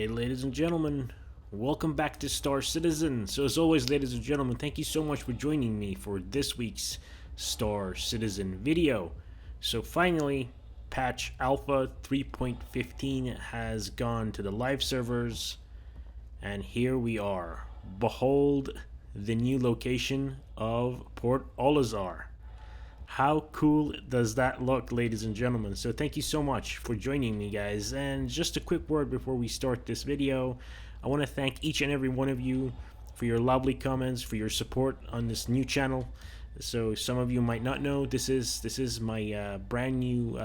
Alright, ladies and gentlemen, welcome back to Star Citizen. So as always, ladies and gentlemen, thank you so much for joining me for this week's Star Citizen video. So finally, patch Alpha 3.15 has gone to the live servers, and here we are. Behold the new location of Port Olisar. How cool does that look, ladies and gentlemen? So thank you so much for joining me, guys. And just a quick word before we start this video. I want to thank each and every one of you for your lovely comments, for your support on this new channel. So some of you might not know, this is my brand new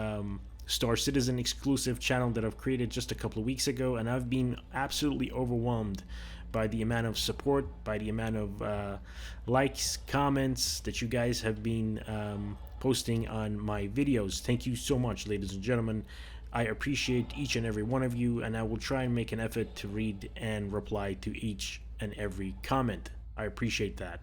Star Citizen exclusive channel that I've created just a couple of weeks ago, and I've been absolutely overwhelmed by the amount of support, by the amount of likes, comments that you guys have been posting on my videos. Thank you so much, ladies and gentlemen. I appreciate each and every one of you, and I will try and make an effort to read and reply to each and every comment. I appreciate that.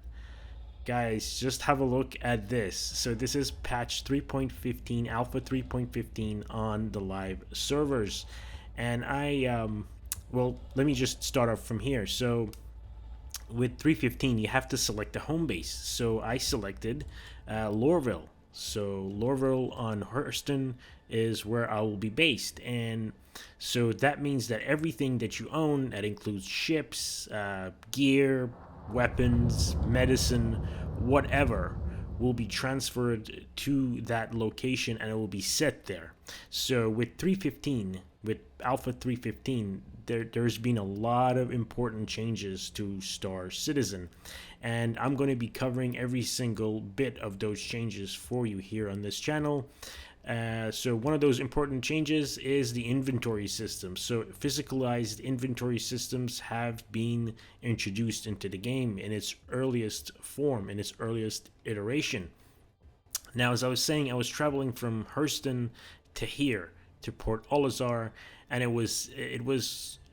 Guys, just have a look at this. So this is patch 3.15, Alpha 3.15 on the live servers. And well, let me just start off from here. So with 3.15, you have to select a home base. So I selected Lorville. So Lorville on Orison is where I will be based. And so that means that everything that you own, that includes ships, gear, weapons, medicine, whatever, will be transferred to that location and it will be set there. So with 3.15, with Alpha 3.15, there's been a lot of important changes to Star Citizen, and I'm going to be covering every single bit of those changes for you here on this channel. So one of those important changes is the inventory system. So physicalized inventory systems have been introduced into the game in its earliest form, in its earliest iteration. Now, as I was saying, I was traveling from Orison to here, to Port Olisar, and it was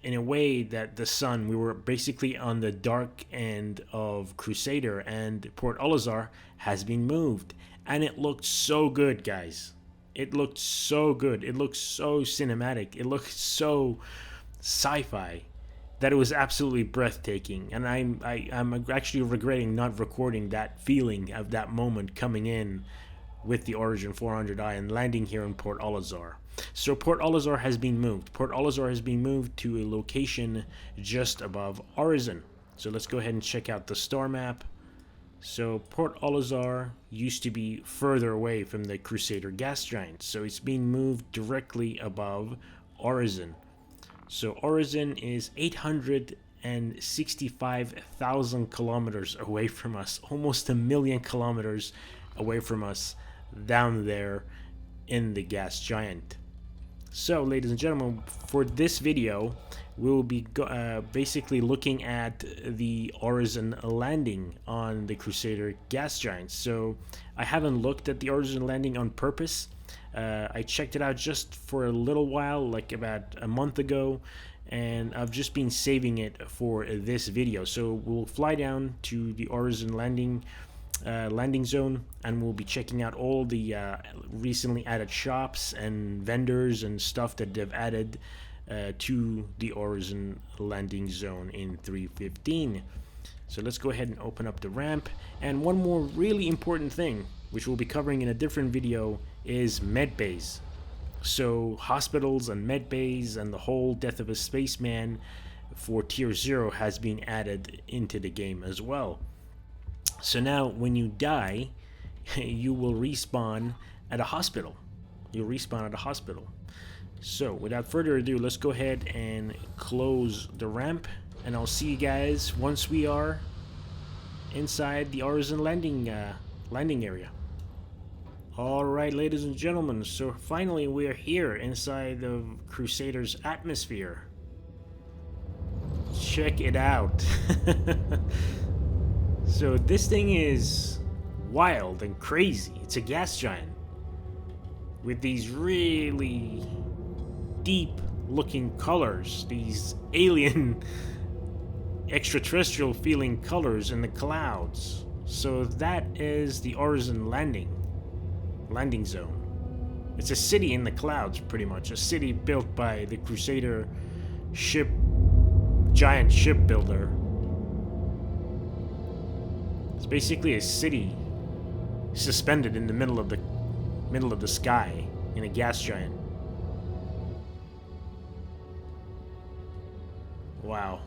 in a way that the sun, we were basically on the dark end of Crusader, and Port Olisar has been moved, and it looked so good, guys. It looked so good. It looked so cinematic. It looked so sci-fi that it was absolutely breathtaking. And I'm actually regretting not recording that feeling of that moment coming in with the Origin 400i and landing here in Port Olisar. So Port Olisar has been moved. Port Olisar has been moved to a location just above Orison. So let's go ahead and check out the star map. So Port Olisar used to be further away from the Crusader gas giant, so it's being moved directly above Orison. So Orison is 865,000 kilometers away from us, almost 1,000,000 kilometers away from us, down there in the gas giant. So, ladies and gentlemen, for this video, we will be basically looking at the Orison landing on the Crusader gas giant. So, I haven't looked at the Orison landing on purpose. I checked it out just for a little while, like about a month ago, and I've just been saving it for this video. So, we'll fly down to the Orison landing zone, and we'll be checking out all the recently added shops and vendors and stuff that they've added to the Orison landing zone in 3.15. So let's go ahead and open up the ramp. And one more really important thing, which we'll be covering in a different video, is med bays. So hospitals and med bays and the whole Death of a Spaceman for Tier 0 has been added into the game as well. So now when you die, you will respawn at a hospital. You'll respawn at a hospital. So without further ado, let's go ahead and close the ramp, and I'll see you guys once we are inside the Orison landing area. Alright, ladies and gentlemen, so finally we're here inside of Crusader's atmosphere. Check it out. So this thing is wild and crazy. It's a gas giant with these really deep looking colors, these alien extraterrestrial feeling colors in the clouds. So that is the Orison landing zone. It's a city in the clouds, pretty much. A city built by the Crusader ship giant shipbuilder. It's basically a city suspended in the middle of the sky in a gas giant. Wow.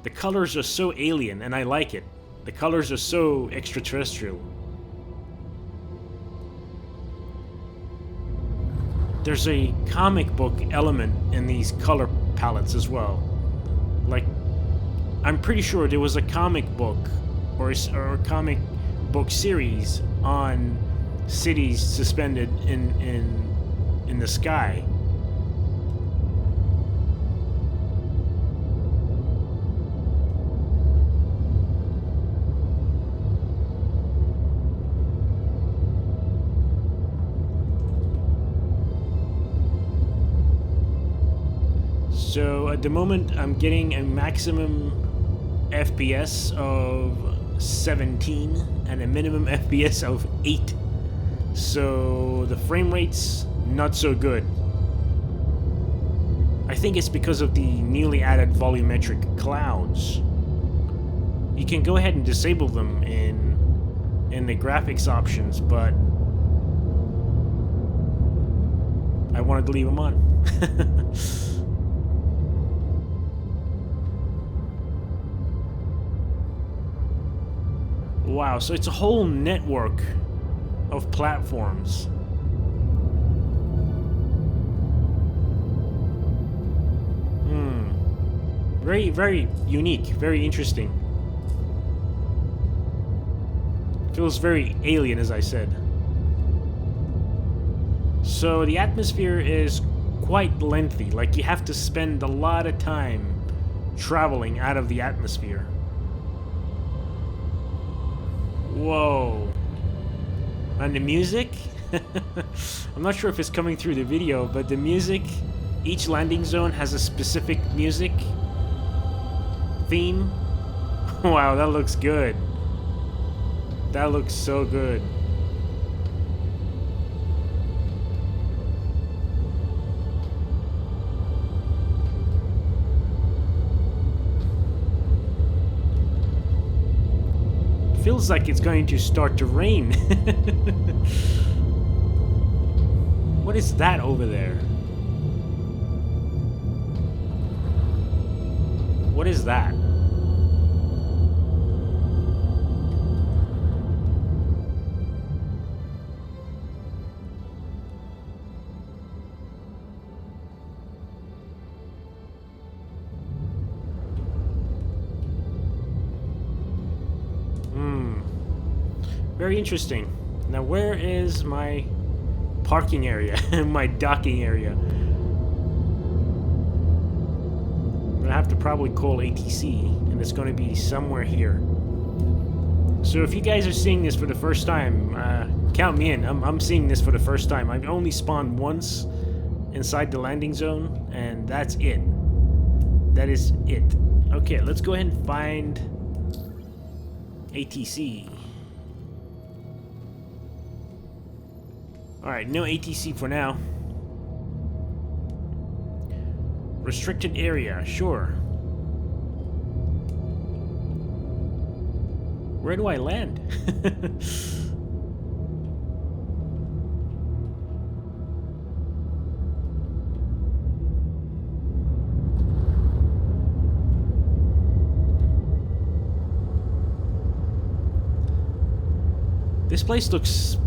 The colors are so alien, and I like it. The colors are so extraterrestrial. There's a comic book element in these color palettes as well. Like, I'm pretty sure there was a comic book or a comic book series on cities suspended in the sky. So at the moment I'm getting a maximum FPS of 17 and a minimum FPS of 8. So the frame rate's not so good. I think it's because of the newly added volumetric clouds. You can go ahead and disable them in the graphics options, but I wanted to leave them on. Wow, so it's a whole network of platforms. Very, very unique, very interesting. Feels very alien, as I said. So the atmosphere is quite lengthy, like you have to spend a lot of time traveling out of the atmosphere. Whoa. And the music? I'm not sure if it's coming through the video, but the music, each landing zone has a specific music theme. Wow, that looks good. That looks so good. Feels like it's going to start to rain. What is that over there? What is that? Very interesting. Now, where is my parking area? My docking area? I'm gonna have to probably call ATC, and it's gonna be somewhere here. So if you guys are seeing this for the first time, count me in. I'm seeing this for the first time. I've only spawned once inside the landing zone, and that's it. That is it. Okay, let's go ahead and find ATC. Alright, no ATC for now. Restricted area, sure. Where do I land? This place looks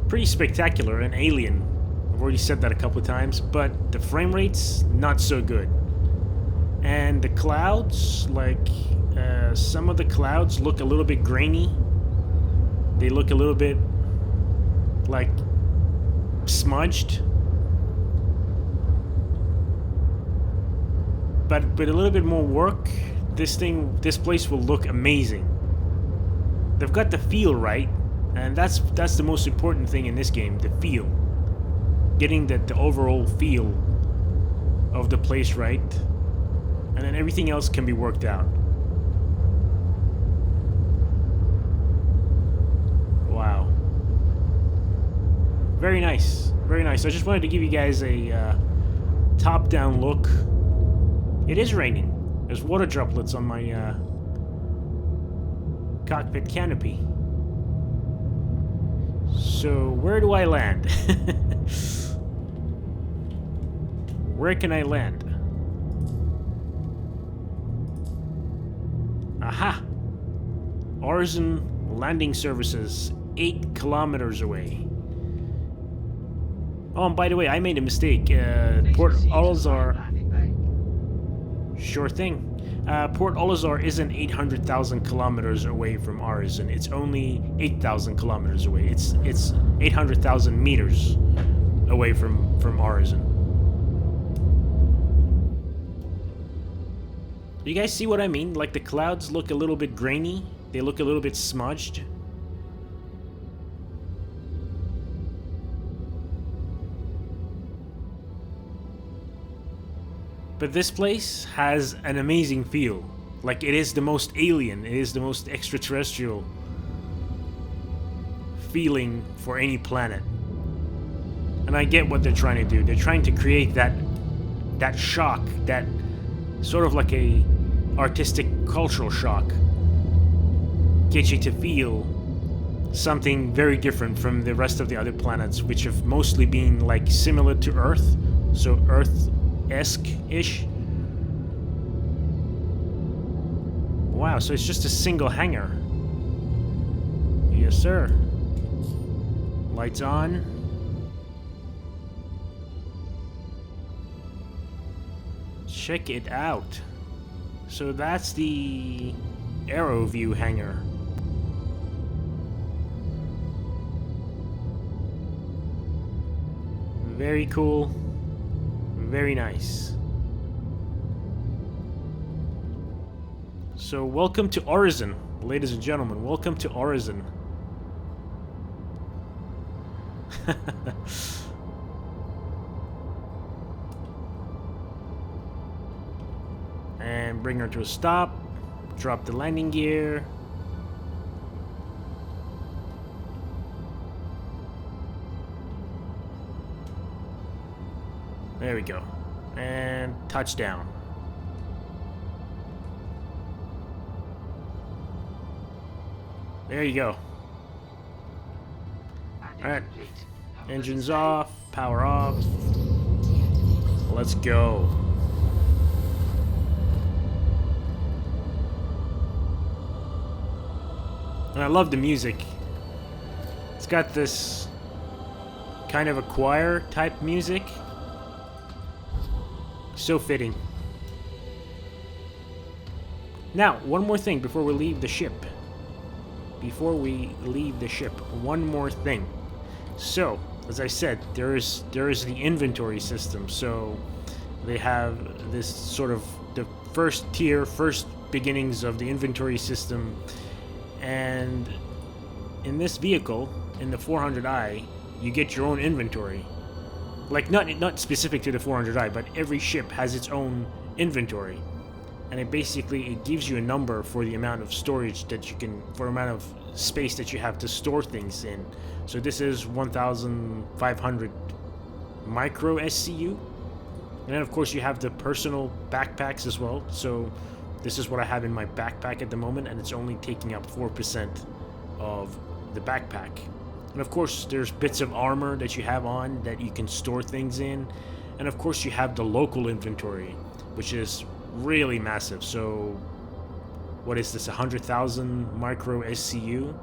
pretty spectacular and alien. I've already said that a couple of times, but the frame rate's not so good. And the clouds, like, some of the clouds look a little bit grainy. They look a little bit, like, smudged. But with a little bit more work, this place will look amazing. They've got the feel right. And that's the most important thing in this game, the feel. Getting the overall feel of the place right. And then everything else can be worked out. Wow. Very nice. Very nice. I just wanted to give you guys a top-down look It is raining. There's water droplets on my cockpit canopy. So, where do I land? Where can I land? Aha! Orison landing services 8 kilometers away. Oh, and by the way, I made a mistake. Port Olisar. Sure thing. Port Olisar isn't 800,000 kilometers away from Orison. It's only 8,000 kilometers away. It's 800,000 meters away from Orison. You guys see what I mean? Like the clouds look a little bit grainy. They look a little bit smudged. But this place has an amazing feel. Like it is the most alien, it is the most extraterrestrial feeling for any planet. And I get what they're trying to do. They're trying to create that shock, that sort of like a artistic cultural shock. Get you to feel something very different from the rest of the other planets, which have mostly been like similar to Earth. So Earth-esque-ish. Wow, so it's just a single hangar. Yes, sir. Lights on. Check it out. So that's the Aero View hangar. Very cool. Very nice. So welcome to Orison, ladies and gentlemen. Welcome to Orison. And bring her to a stop. Drop the landing gear. There we go. And touchdown. There you go. Alright. Engines off. Power off. Let's go. And I love the music. It's got this kind of a choir type music. So fitting. Now, one more thing before we leave the ship. One more thing. So, as I said, there is the inventory system. So, they have this sort of the first beginnings of the inventory system. And in this vehicle, in the 400i, you get your own inventory. Like, not specific to the 400i, but every ship has its own inventory. And it gives you a number for the amount of storage that you can, for the amount of space that you have to store things in. So this is 1,500 micro SCU. And then of course you have the personal backpacks as well. So this is what I have in my backpack at the moment, and it's only taking up 4% of the backpack. And of course, there's bits of armor that you have on that you can store things in. And of course, you have the local inventory, which is really massive. So, what is this, 100,000 micro SCU?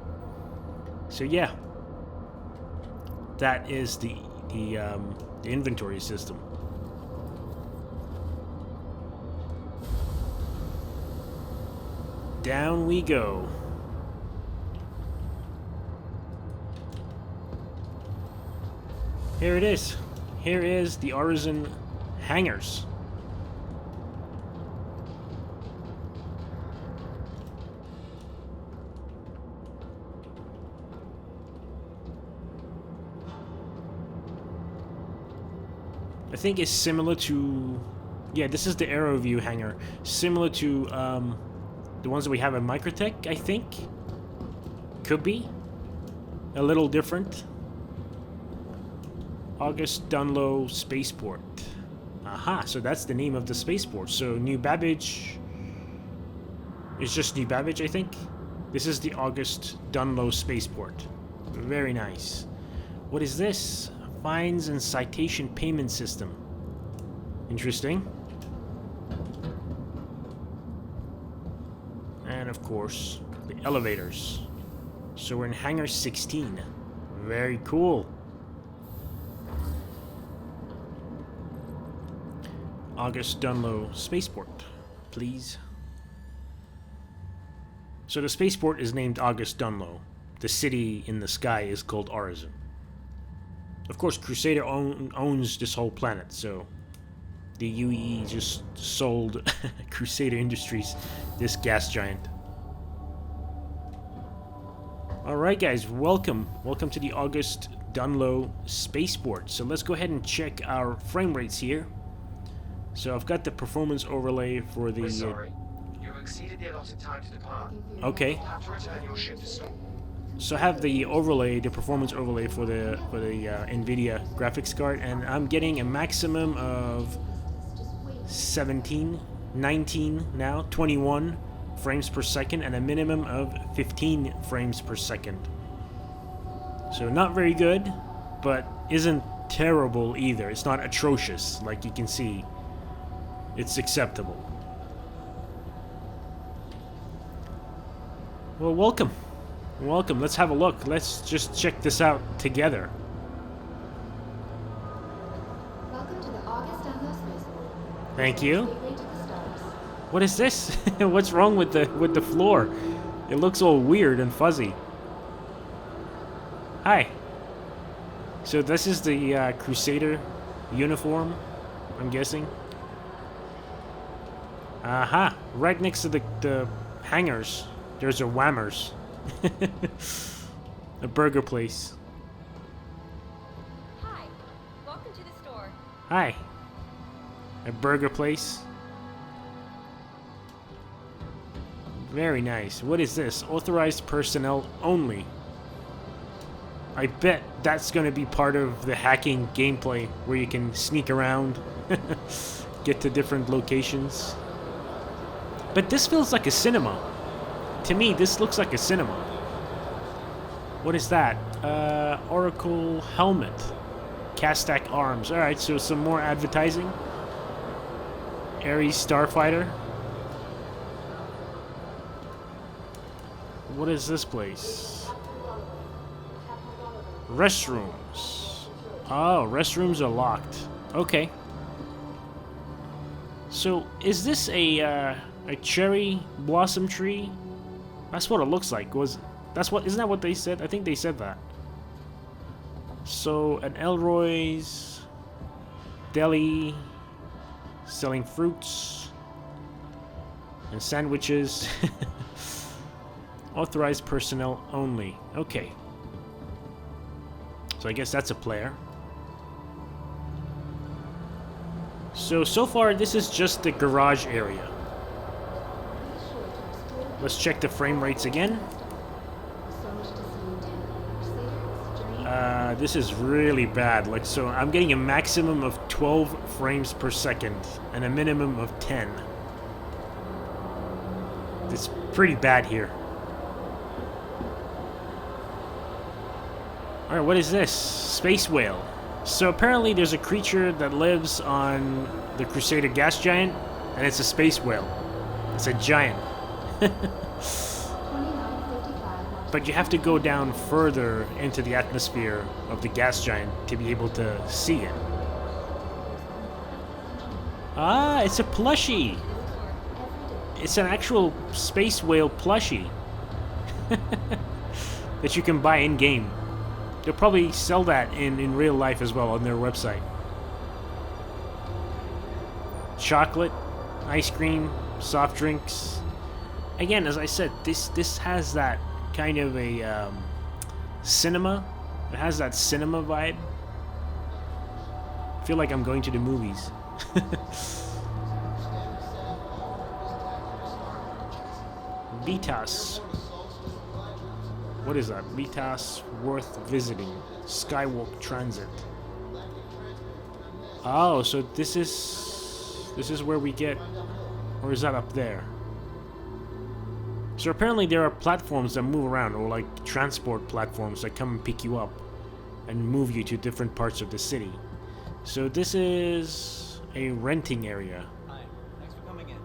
So yeah, that is the inventory system. Down we go. Here it is. Here is the Orison hangars. I think it's similar to... Yeah, this is the Aero View hangar. Similar to the ones that we have at Microtech, I think. Could be. A little different. August Dunlow Spaceport. Aha, so that's the name of the spaceport. So New Babbage is just New Babbage, I think. This is the August Dunlow spaceport. Very nice. What is this? Fines and citation payment system. Interesting. And of course, the elevators. So we're in Hangar 16. Very cool. August Dunlow spaceport, please. So the spaceport is named August Dunlow. The city in the sky is called Orison. Of course, Crusader owns this whole planet, so the UE just sold Crusader Industries, this gas giant. Alright guys, welcome to the August Dunlow spaceport. So let's go ahead and check our frame rates here. So I've got the performance overlay for the... We're sorry. You exceeded the allotted time to depart. Okay. You'll have to return your ship to store. So I have the overlay, the performance overlay for the NVIDIA graphics card, and I'm getting a maximum of 17, 19 now, 21 frames per second, and a minimum of 15 frames per second. So not very good, but isn't terrible either. It's not atrocious, like you can see. It's acceptable. Well, welcome. Welcome. Let's have a look. Let's just check this out together. Welcome to the August Dunlow spaceport. Thank you. Gateway to the stars. What is this? What's wrong with the floor? It looks all weird and fuzzy. Hi. So this is the Crusader uniform, I'm guessing. Aha! Right next to the hangars, there's a Whammers. A burger place. Hi, welcome to the store. Hi. A burger place. Very nice. What is this? Authorized personnel only. I bet that's going to be part of the hacking gameplay where you can sneak around, get to different locations. But this feels like a cinema. To me, this looks like a cinema. What is that? Oracle helmet. Castak arms. Alright, so some more advertising. Ares Starfighter. What is this place? Restrooms. Oh, restrooms are locked. Okay. So, is this a cherry blossom tree? That's what it looks like. Isn't that what they said? I think they said that. So, an Elroy's deli selling fruits and sandwiches. Authorized personnel only. Okay. So I guess that's a player. So far this is just the garage area. Let's check the frame rates again. This is really bad. Like, so I'm getting a maximum of 12 frames per second and a minimum of 10. It's pretty bad here. Alright, what is this? Space whale. So apparently there's a creature that lives on the Crusader gas giant, and it's a space whale. It's a giant. But you have to go down further into the atmosphere of the gas giant to be able to see it. Ah, it's a plushie. It's an actual space whale plushie that you can buy in-game. They'll probably sell that in real life as well on their website. Chocolate, ice cream, soft drinks. Again, as I said, this has that kind of a cinema. It has that cinema vibe. I feel like I'm going to the movies. Vitas. What is that? Vitas worth visiting. Skywalk Transit. Oh, so this is where we get, or is that up there? So apparently there are platforms that move around, or like transport platforms that come and pick you up and move you to different parts of the city. So this is a renting area. Hi, thanks for coming in.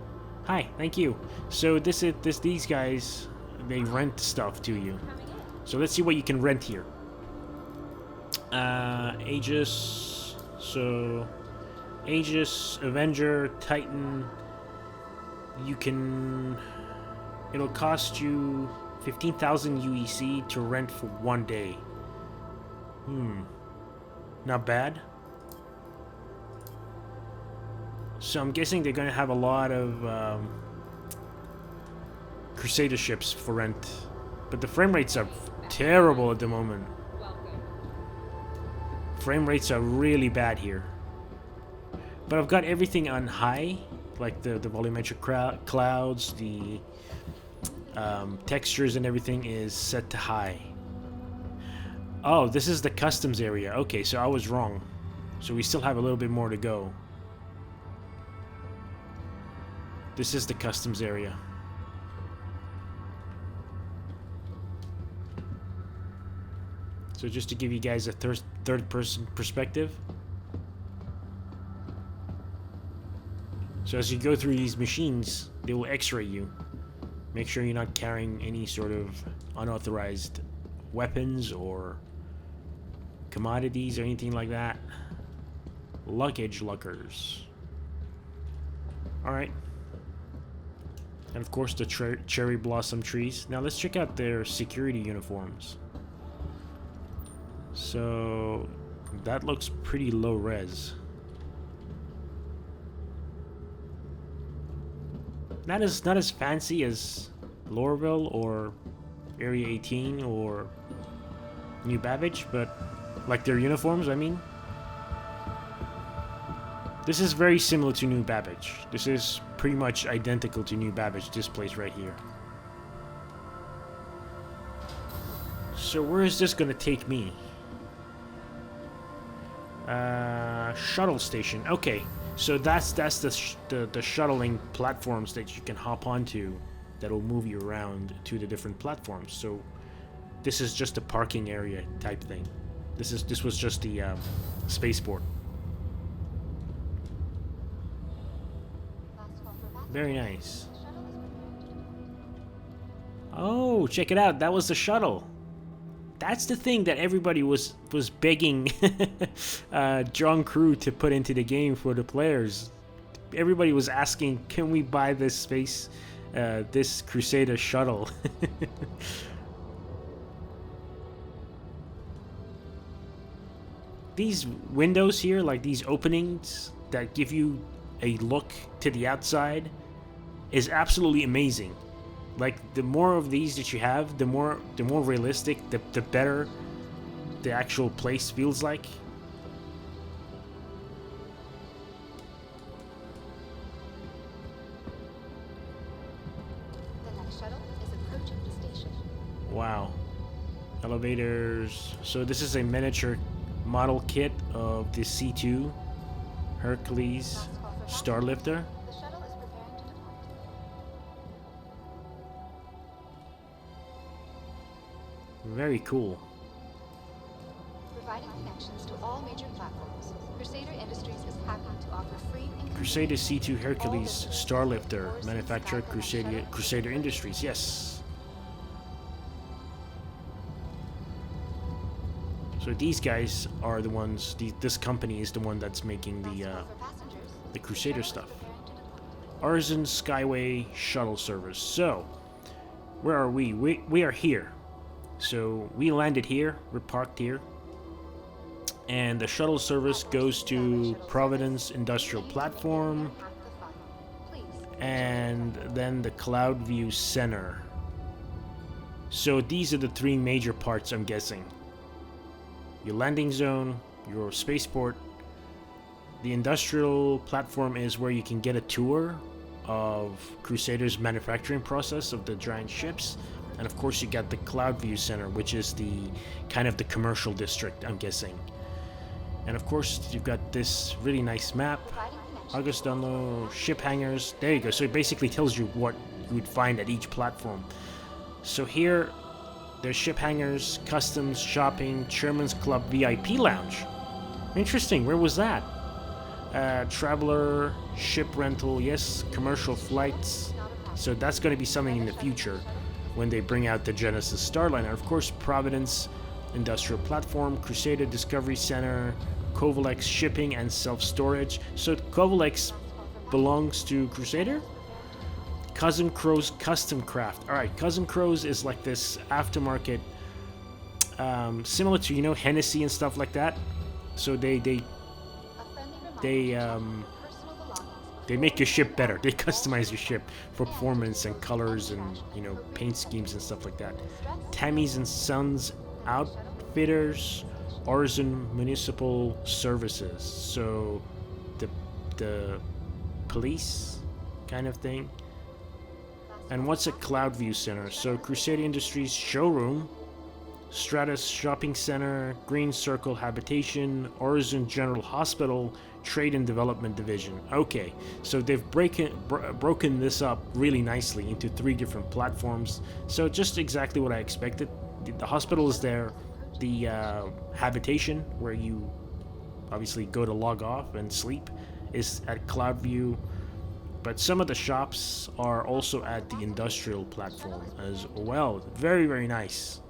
Hi, thank you. So these guys, they rent stuff to you. So let's see what you can rent here. Aegis, so Aegis, Avenger, Titan. It'll cost you 15,000 UEC to rent for 1 day. Not bad. So I'm guessing they're gonna have a lot of Crusader ships for rent, but the frame rates are terrible at the moment. Frame rates are really bad here. But I've got everything on high, like the volumetric clouds, the textures and everything is set to high. Oh, this is the customs area. Okay, so I was wrong. So we still have a little bit more to go. This is the customs area. So just to give you guys a third-person perspective. So as you go through these machines, they will x-ray you. Make sure you're not carrying any sort of unauthorized weapons or commodities or anything like that. Luggage lockers. Alright. And of course the cherry blossom trees. Now let's check out their security uniforms. So that looks pretty low res. Not as fancy as Lorville or Area 18 or New Babbage, but like their uniforms, I mean. This is very similar to New Babbage. This is pretty much identical to New Babbage, this place right here. So where is this gonna take me? Shuttle station. Okay, so that's the shuttling platforms that you can hop onto that will move you around to the different platforms. So this is just a parking area type thing. This was just the spaceport. Very nice. Oh, check it out. That was the shuttle. That's the thing that everybody was begging John Crew to put into the game for the players. Everybody was asking, can we buy this this Crusader shuttle? These windows here, like these openings that give you a look to the outside, is absolutely amazing. Like, the more of these that you have, the more realistic, the better the actual place feels like. The next shuttle is approaching the station. Wow. Elevators. So this is a miniature model kit of the C2 Hercules Starlifter. The shuttle is preparing to depart. Very cool. Providing connections to all major platforms, Crusader Industries is happy to offer free and Crusader C2 Hercules Starlifter, manufacturer Crusader Industries. Yes. So these guys are the ones. This company is the one that's making the Crusader stuff. Orison Skyway Shuttle Service. So, where are we? We are here. So we landed here. We're parked here. And the shuttle service goes to Providence Industrial Platform. And then the Cloudview Center. So these are the three major parts, I'm guessing. Your landing zone, your spaceport. The industrial platform is where you can get a tour of Crusader's manufacturing process of the giant ships. And of course you got the Cloudview Center, which is the kind of the commercial district, I'm guessing. And of course, you've got this really nice map. Providing connection. Augustano, ship hangars. There you go. So it basically tells you what you would find at each platform. So here, there's ship hangars, customs, shopping, Chairman's Club VIP lounge. Interesting. Where was that? Traveler, ship rental, yes, commercial flights. So that's going to be something in the future when they bring out the Genesis Starliner. Of course, Providence Industrial Platform, Crusader Discovery Center, Covalex Shipping and Self-Storage. So Covalex belongs to Crusader? Cousin Crow's Custom Craft. Alright, Cousin Crow's is like this aftermarket, similar to, you know, Hennessy and stuff like that. So they make your ship better. They customize your ship for performance and colors and, you know, paint schemes and stuff like that. Tammy's and Sons Outfitters, Orison Municipal Services. So the police kind of thing. And what's a Cloudview Center? So Crusader Industries Showroom, Stratus Shopping Center, Green Circle Habitation, Orison General Hospital, Trade and Development Division. Okay, so they've broken this up really nicely into 3 different platforms. So just exactly what I expected. The hospital is there. The habitation, where you obviously go to log off and sleep, is at Cloudview. But some of the shops are also at the industrial platform as well. Very, very nice.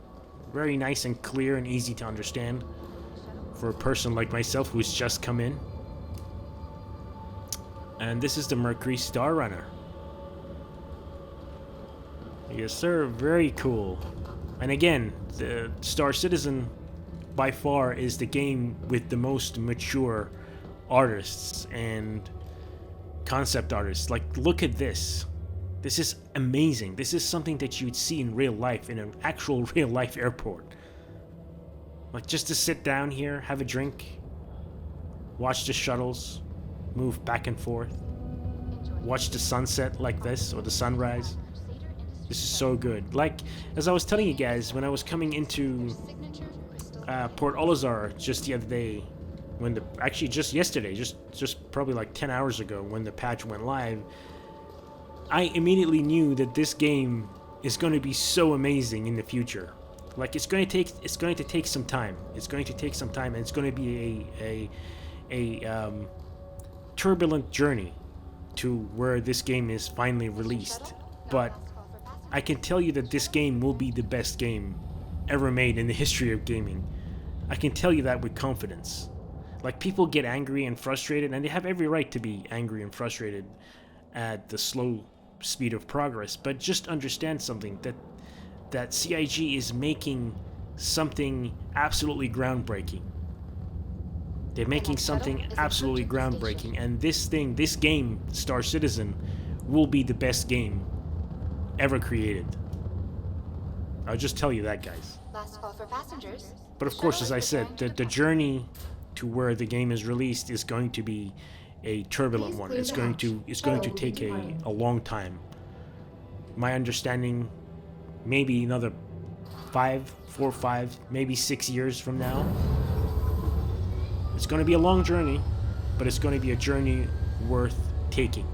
Very nice and clear and easy to understand for a person like myself who's just come in. And this is the Mercury Star Runner. Yes, sir. Very cool. And again, the Star Citizen by far is the game with the most mature artists and concept artists. Like, look at this. This is amazing. This is something that you'd see in real life, in an actual real life airport. Like, just to sit down here, have a drink, watch the shuttles move back and forth, watch the sunset like this, or the sunrise. This is so good. Like, as I was telling you guys, when I was coming into Port Olisar just the other day, when actually just yesterday, just probably like 10 hours ago when the patch went live, I immediately knew that this game is going to be so amazing in the future. Like, it's going to take some time. It's going to take some time, and it's going to be a turbulent journey to where this game is finally released. But I can tell you that this game will be the best game ever made in the history of gaming. I can tell you that with confidence. Like, people get angry and frustrated, and they have every right to be angry and frustrated at the slow speed of progress, but just understand something, that CIG is making something absolutely groundbreaking. They're making something absolutely groundbreaking, and this game, Star Citizen, will be the best game ever created. I'll just tell you that, guys. Last call for passengers. But of course, as I said, the journey to where the game is released is going to be a turbulent one. It's going to take a long time. My understanding, maybe another 4, 5, maybe 6 years from now. It's going to be a long journey, but it's going to be a journey worth taking.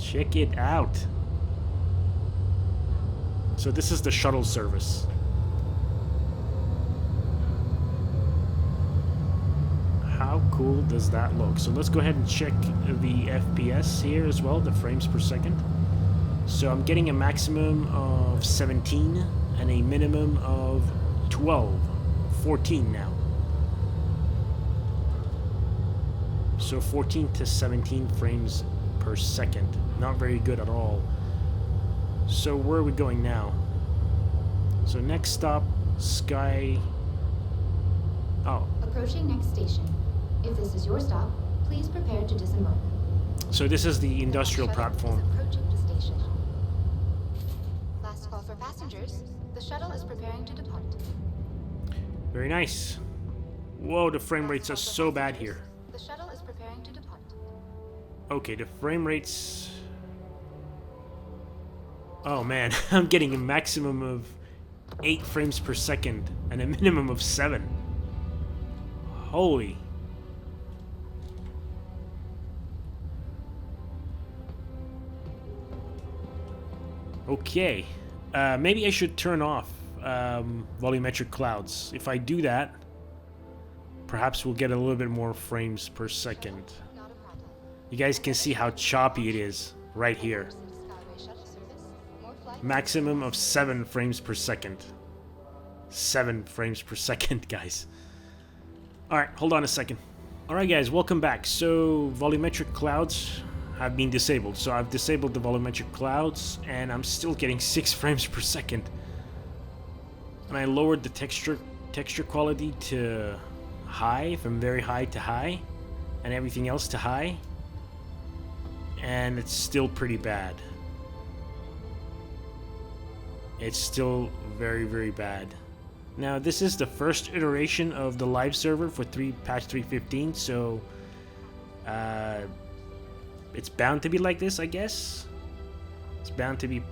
Check it out. So this is the shuttle service. How cool does that look? So let's go ahead and check the FPS here as well, the frames per second. So I'm getting a maximum of 17 and a minimum of 12, 14 now. So 14 to 17 frames per second. Not very good at all. So where are we going now? So next stop, Sky... Oh. Approaching next station. If this is your stop, please prepare to disembark. So this is the industrial platform. Approaching the station. Last call for passengers. The shuttle is preparing to depart. Very nice. Whoa, the frame rates are so bad here. The shuttle is preparing to depart. Okay, the frame rates... Oh man, I'm getting a maximum of 8 frames per second and a minimum of 7. Holy. Okay. Maybe I should turn off volumetric clouds. If I do that, perhaps we'll get a little bit more frames per second. Not a problem. You guys can see how choppy it is right here. Orison Skyway shuttle service. More flights. Maximum of 7 frames per second. 7 frames per second, guys. Alright, hold on a second. Alright guys, welcome back. So, volumetric clouds have been disabled. So I've disabled the volumetric clouds, and I'm still getting 6 frames per second. And I lowered the texture quality to high, from very high to high, and everything else to high. And it's still pretty bad. It's still very, very bad. Now, this is the first iteration of the live server for patch 3.15, so it's bound to be like this, I guess. It's bound to be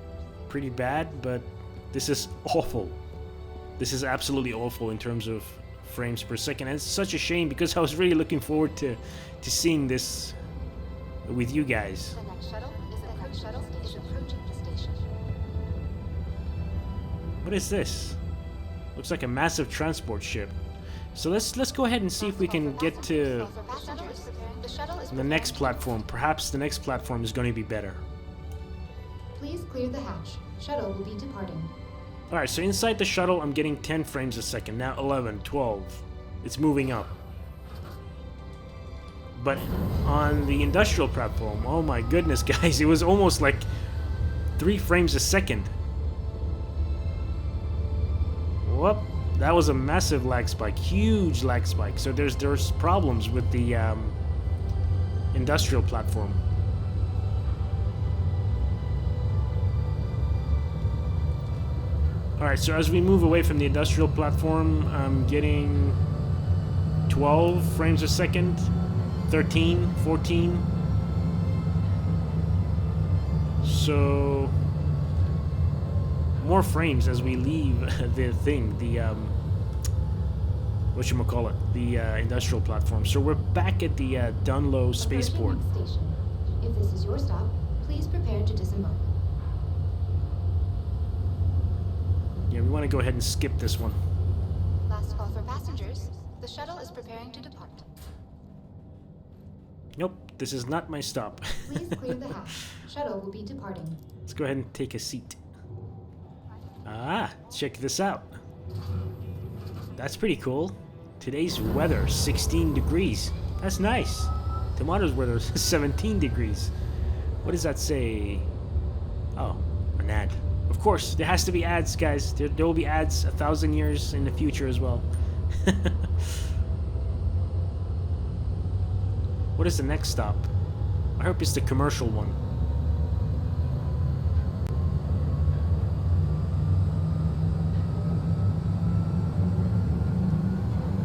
pretty bad, but this is awful. This is absolutely awful in terms of frames per second, and it's such a shame because I was really looking forward to seeing this with you guys. The next shuttle is approaching the station. What is this? Looks like a massive transport ship. So let's go ahead and see if we can get to For passengers, the shuttle is the next platform. Perhaps the next platform is going to be better. Please clear the hatch. Shuttle will be departing. Alright, so inside the shuttle I'm getting 10 frames a second. Now 11, 12. It's moving up. But on the industrial platform, oh my goodness guys, it was almost like 3 frames a second. Whoop, that was a massive lag spike, huge lag spike. So there's problems with the industrial platform. Alright, so as we move away from the industrial platform, I'm getting 12 frames a second, 13, 14. So more frames as we leave the thing, the whatchamacallit, the industrial platform. So we're back at the Dunlow spaceport. Approaching next station. If this is your stop, please prepare to disembark. Yeah, we want to go ahead and skip this one. last call for passengers. The shuttle is preparing to depart. Nope, this is not my stop. Please clear the hatch. Shuttle will be departing. Let's go ahead and take a seat. Ah, check this out. That's pretty cool. Today's weather, 16 degrees. That's nice. Tomorrow's weather is 17 degrees. What does that say? Oh, an ad. Of course, there has to be ads, guys. There will be ads 1,000 years in the future as well. What is the next stop? I hope it's the commercial one.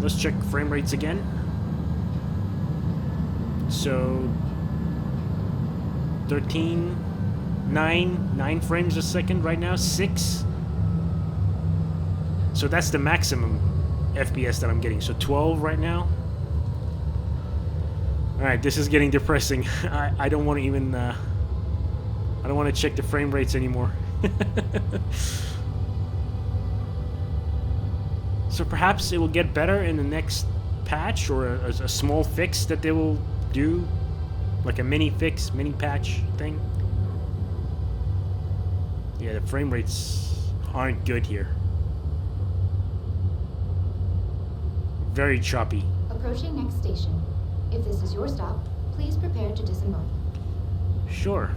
Let's check frame rates again. So 13, 9 frames a second right now, 6. So that's the maximum FPS that I'm getting. So 12 right now. Alright, this is getting depressing. I don't want to even I don't want to check the frame rates anymore. So perhaps it will get better in the next patch, or a small fix that they will do, like a mini fix, mini patch thing. Yeah, the frame rates aren't good here. Very choppy. Approaching next station. If this is your stop, please prepare to disembark. Sure.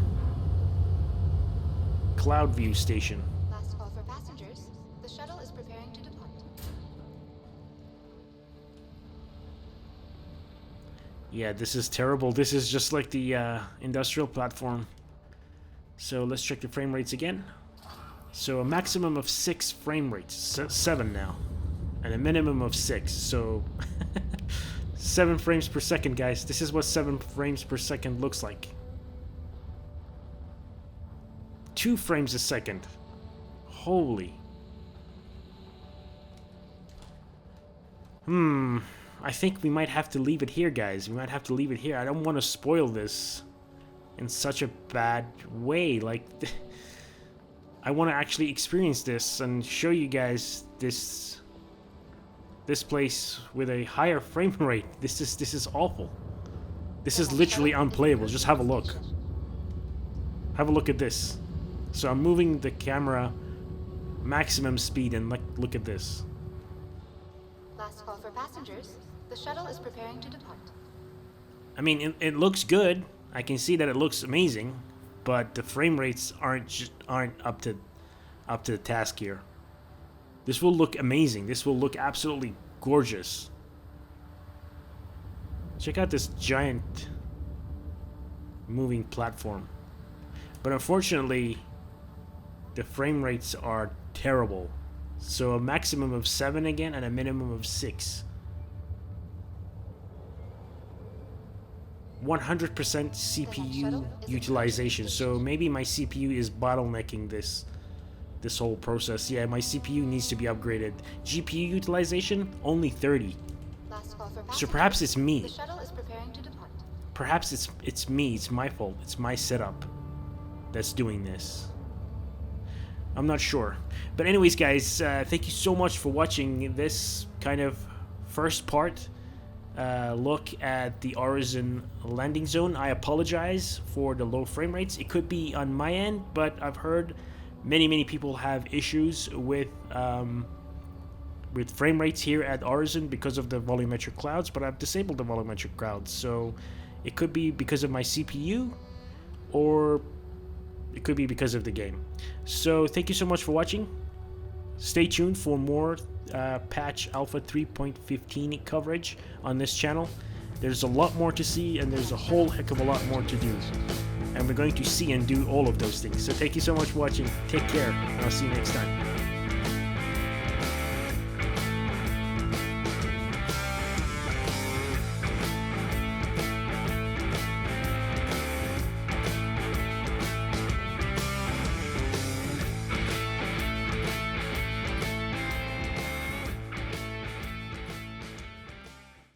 Cloud View Station. Last call for passengers. The shuttle is preparing to depart. Yeah, this is terrible. This is just like the industrial platform. So let's check the frame rates again. So a maximum of 6 frame rates. 7 now. And a minimum of 6. So 7 frames per second, guys. This is what 7 frames per second looks like. 2 frames a second. Holy. I think we might have to leave it here, guys. We might have to leave it here. I don't want to spoil this in such a bad way. Like, I want to actually experience this and show you guys this place with a higher frame rate. This is awful. This is literally unplayable. Just have a look. Have a look at this. So I'm moving the camera maximum speed and look at this. Last call for passengers. The shuttle is preparing to depart. I mean, it looks good. I can see that it looks amazing, but the frame rates aren't up to the task here. This will look amazing. This will look absolutely gorgeous. Check out this giant moving platform. But unfortunately, the frame rates are terrible. So a maximum of 7 again and a minimum of 6. 100% CPU utilization. So maybe my CPU is bottlenecking this whole process. Yeah, my CPU needs to be upgraded. GPU utilization only 30. So perhaps it's me. The shuttle is preparing to depart. Perhaps it's me. It's my fault. It's my setup that's doing this. I'm not sure. But anyways, guys, thank you so much for watching this kind of first part look at the Orison landing zone. I apologize for the low frame rates. It could be on my end, but I've heard many people have issues with frame rates here at Orison because of the volumetric clouds, but I've disabled the volumetric clouds, so it could be because of my CPU, or it could be because of the game. So thank you so much for watching. Stay tuned for more patch alpha 3.15 coverage on this channel. There's a lot more to see, and there's a whole heck of a lot more to do, and we're going to see and do all of those things. So thank you so much for watching. Take care, and I'll see you next time.